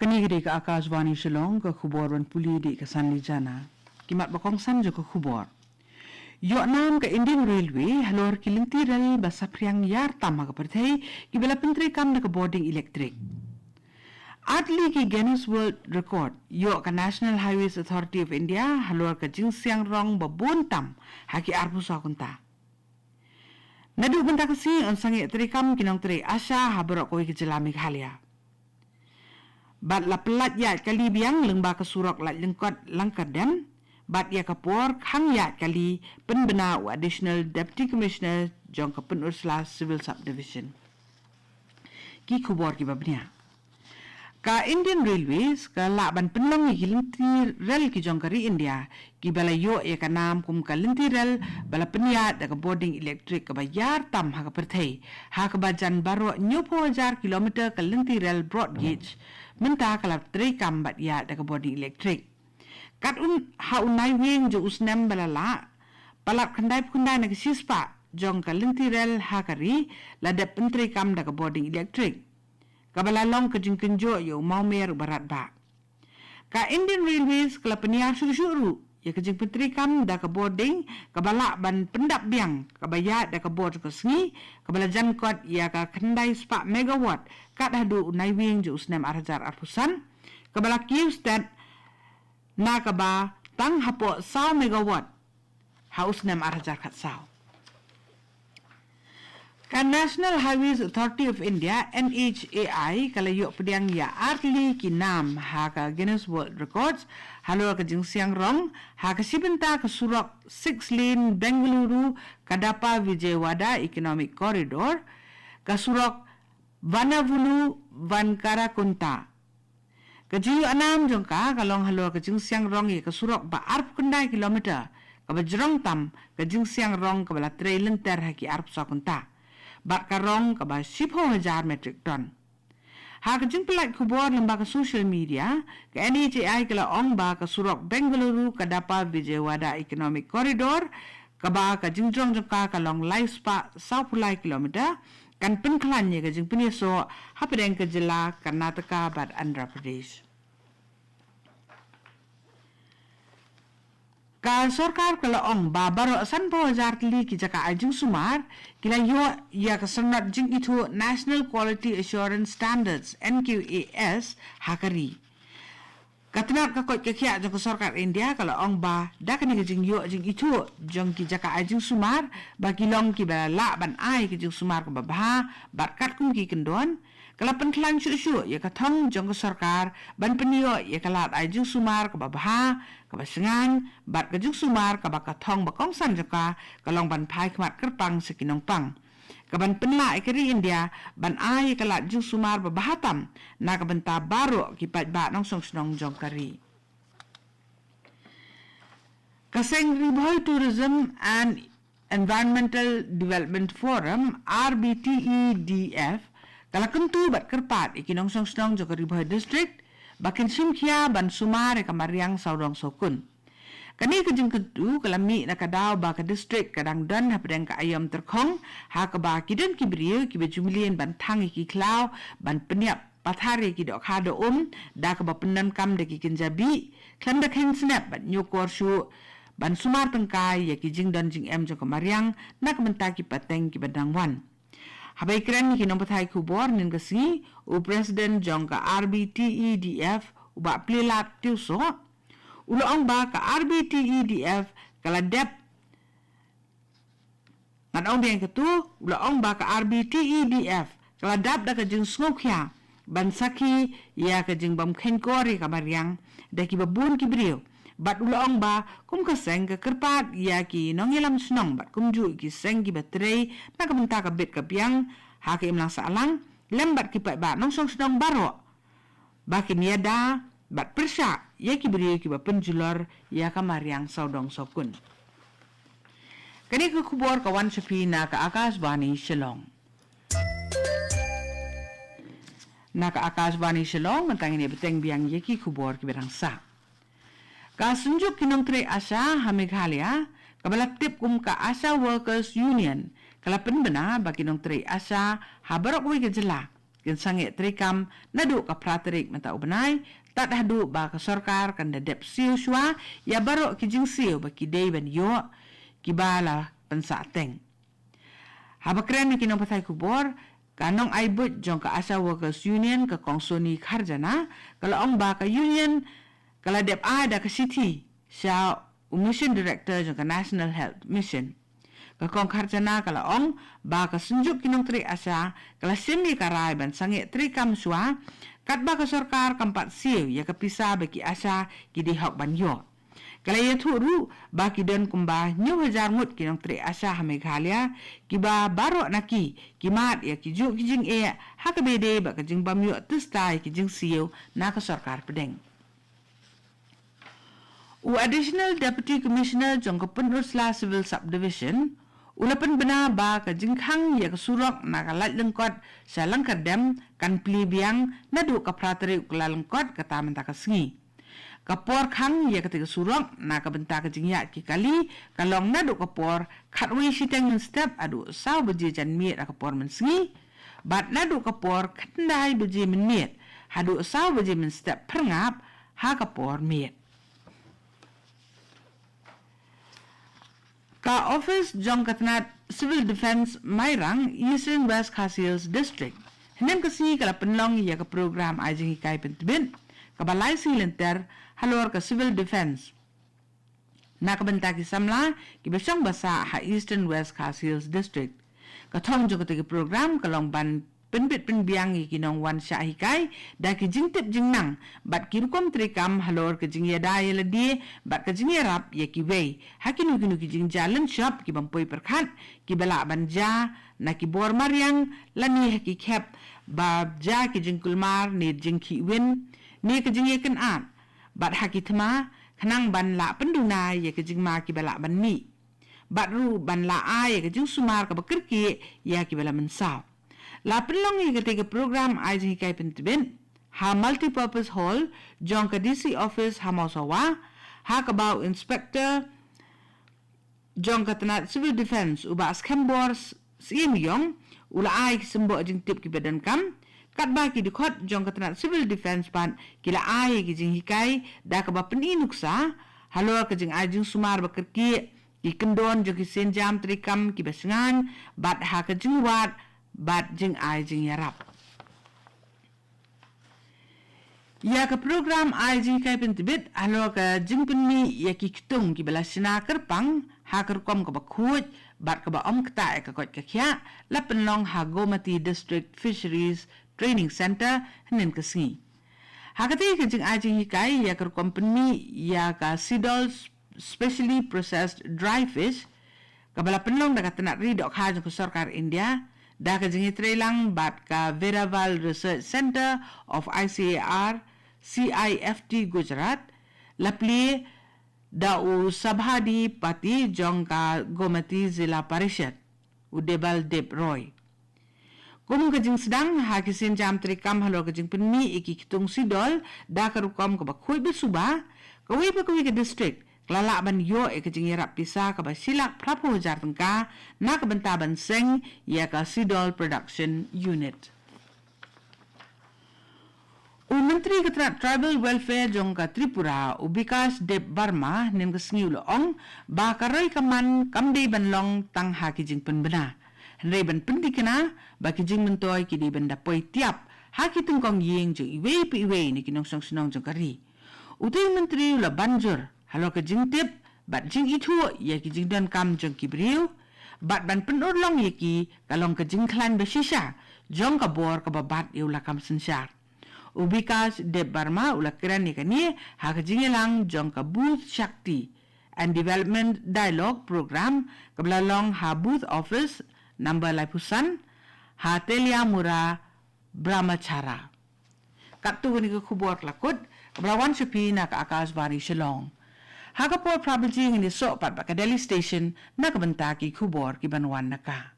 Kanigiri ka Akashvani Shillong ka khubor wan puli di ka sanli jana. Kimat bakong san jo ka khubor. Yo nam ka Indian Railway halor kilinti rel basa priang yar tama ka perthai kibela pentri kam na ka boarding electric. Atli ki Guinness World Record yo ka National Highways Authority of India halor ka jingsiang rong babun tam haki arpu sa kunta. Nadu benda kasi on sangi trikam kinong tri asya habarok koi ke jelami halia. Bat la pelat ya kali biang lengba ke surok lat lengkot langkadan bat ya kapor khang ya kali penbena additional deputy commissioner jong ka Penursula civil subdivision ki khubor ki babnia ka Indian Railways ka laban penlong ki linti rel ki jong kari India ki bala yo ya ka nam kum ka linti rel bala peniat da ka boarding electric ka bayar tam ha ka perthai ha ka bajan baro nyopo 1000 kilometer ka linti rel broad gauge minta kalap tri kam bat ya da ka boarding electric kat un ha unai wing jo usnem balala palap khandai khundai na sispa jong ka linti rel ha kari la da pentri kam da ka boarding electric kabala long ka jingkenjo yo mau mer barat ba ka Indian Railways kala penia suru ya ka jing pentri kam da ka boarding kabala ban pendap biang kabaya da ka board ka sngi kabala jan kot ya ka khandai spa megawatt kat hadu unai wing jo usnem arjar arpusan kabala kiustat na kaba tang hapo 100 megawatt haus nem arjar khat saw ka National Highways Authority of India NHAI kala yo pediang ya artli ki nam ha ka Guinness World Records halo ka jingsiang rong ha ka sibenta ka surok 6 lane Bengaluru Kadapa Vijayawada Economic Corridor ka surok Vanavulu Vankara Kunta Kajiyo anam jongka kalong halo kajing siang rong ye kasurok ba arp kendai kilometer kabajrong tam kajing siang rong kabala trailen ter haki arp sakunta bat karong kaba 10,000 metric ton ha kajing pelak kubor lembaga social media ke NHAI kala ong ba kasurok Bengaluru Kadapa Vijayawada Economic Corridor kaba kajing jongka kalong live spa 10 kilometer kan penklannya kajing penyeso hapedeng ke jela Karnataka bat Andhra Pradesh. Ka sorkar kala ong babaro san po jartli ki jaka ajing sumar kila yo ya kasanat jing itu National Quality Assurance Standards NQAS hakari. Katna ka ko kya jong sorkar India kala ong ba da kani jing yo jing itu jong ki jaka ajing sumar ba kilong ki ba la ban ai ki jing sumar ka ba bat kat kum ki kendon kala pentlan shu ya ka thong jong sorkar ban penio ya kala ajing sumar ka ba ka ba sengan bat ka jing sumar ka ba ka thong ba kong san jaka kalong ban phai khmat kerpang sekinong pang kaban penla ikari India ban ai kala jing sumar babahatam na kabanta baro kipat ba nong song jong kari Kaseng Riboy Tourism and Environmental Development Forum RBTEDF kala kentu bat kerpat ikinong song jong Riboy District bakin simkia ban sumar kamariang saudong sokun Kani kejeng kedu kalami nakadaw ba ka district kadang dan hapedang ka ayam terkong ha ka ba kidan kibriyo ki bejumlien ban thang ki klaw ban peniap pathari ki dok hado da ka ba penan kam de ki kinjabi klam da khen snap ban nyokor shu ban sumar tengkai ya ki jing dan jing em jo ka mariang na ka menta ki pateng ki badang wan habai kren ki nom pathai khubor nin kasi u president jong ka RBTEDF u ba plelat tiuso Ulang ba ka RBTEDF kala dep ngan ong biang ketu ulang ba ka RBTEDF kala dap da ka jing snokya ban saki ya ka jing bam khenkori ka mariang da ki babun ki brio bat ulang ba kum ka seng ka kerpat ya ki nong yelam snong bat kum ju ki seng ki batrei na ka menta ka bet ka biang ha ka imlang salang lembat ki pat ba nong song snong baro ba ki niada bat persya ya ki beri ki ba penjular ya ka mariang saudong sokun kani ka khubor kawan sapi na ka Akashvani Shillong na ka Akashvani Shillong mentang ini beteng biang ya ki khubor ki berang sa ka sunjuk kinong tre asa hamighalia kabalak tip kum ka asa workers union kala penbena ba kinong tre asa habarok wi ke jela kin sange trikam nadu ka praterik mata ubenai tak hadu ba ka sarkar kan dadep siu shwa ya baro ki jing siu ba ki dei ban yo ki bala pensateng habakren ni kinong patai kubor kanong aibut jong ka Asa Workers Union ka kongsoni kharjana kalau ong ba ka union kala dep ada ka city sya mission director jong ka National Health Mission ka kong kharjana kala ong ba ka sunjuk kinong tri asa kala simi karai ban sange tri kam swa kat ba ka sarkar kampat siu ya ka pisa baki asa ki di hok ban yo kala ya thuru ba ki den kumba nyu hajar mut kinong tri asa ha Meghalaya ki ba baro naki ki mat ya ki ju ki jing e ha ka bede ba ka jing bam yo tistai ki jing siu na ka sarkar pedeng u additional deputy commissioner jong ka Penrosla civil subdivision ulapan bena ba ka jingkhang ya ka surok na ka lat lengkot sa langkar dam kan plibiang nadu ka prateri ukla lengkot ka taman ta ka sngi kapor khang ya ka tiga surok na ka benta ka jingya ki kali kalong nadu kapor khatwi siteng men step adu saw beje jan miet ka por men sngi bat nadu kapor khandai beje men miet hadu saw beje men step perngap ha kapor miet ka office jong katnat civil defense mairang Eastern West Khasi district henem kasi kala penlong ya ka program ajing hikai pentibin ka balai silenter halor ka civil defense na ka benta ki samla ki besong basa ha Eastern West Khasi district ka thong jong ka program kalong ban penbit penbiang kinong wan sya hikai da ki jingtip jingnang bat kirukom trikam halor ke jingya dai ladi bat ke jingya rap ye ki wei hakinu kinu ki jing jalan shop ki bampoi perkhat ki bala banja na ki bor mariang lani haki khep ba ja ki jing kulmar ni jing ki win ni ke jingya kan at bat haki thma khnang ban la penduna ye ke jing ma ki bala ban ni bat ru ban la a ye ke jing sumar ka bakir ki ya ki bala mensaw la penlong ni ketika program ajing kai pentibin ha multipurpose hall jong ka DC office ha mausawa ha ka bau inspector jong ka tanat civil defense uba skembor sim yong ula ai sembo ajing tip ki badan kam kat ba ki dikot jong ka tanat civil defense pan kila ai ki jing hikai da ka ba peni nuksa halo ka jing ajing sumar bakerki ki kendon jong ki senjam trikam ki basengan bat ha ka jing wat bat jing ai jing yarap ya ka program ai jing kai pentibit alo ka jing penmi ya ki kitung ki bala sina kerpang ha kerkom ka bakhuj bat ka ba om kta ka kot ka khya la penlong ha Gomati district fisheries training center hnen ka singi ha ka te ka jing ai jing kai ya kerkom penmi ya ka sidol specially processed dry fish ka bala penlong da ka tanat ri dok ha jong ka sarkar India da ka jingi trelang bat ka Veraval Research Center of ICAR CIFT Gujarat lapli da u sabhadi pati jong ka Gomati Zila Parishad udebal Deb Roy kum ka jing sedang ha kisin jam trikam halo ka jing penmi iki kitung sidol da ka rukom ka bakhui bisuba ka wi pa ka district lala ban yo ke jing yarap pisa ka ba silak prapo jar tengka na ka benta ban seng ya ka sidol production unit Menteri Keterat Tribal Welfare jong ka Tripura Ubikas Deb Barma nim ka sngiu loong ba ka roi kaman kamdei ban long tang ha ki jing penbena rei ban pendikena ba ki jing mentoi ki di benda poi tiap ha ki tengkong ying jong iwe pi iwe ni kinong song sinong jong kari utai menteri la banjur halo ka jing tip bat jing itu ya ki jing dan kam jong ki briu bat ban penur long ye ki kalong ka jing klan besisha jong ka bor ka babat yu la kam sensyar Ubikas Deb Barma ula keren ni kani ha ka jing lang jong ka booth shakti and development dialogue program kabla long ha booth office number lai pusan ha telia mura brahmachara katu ni ka khubor lakut kabla wan shapi na ka Akashvani Shillong Hagapor Prabhuji ini sok pat Delhi Station na kabenta ki khubor ki banwan naka.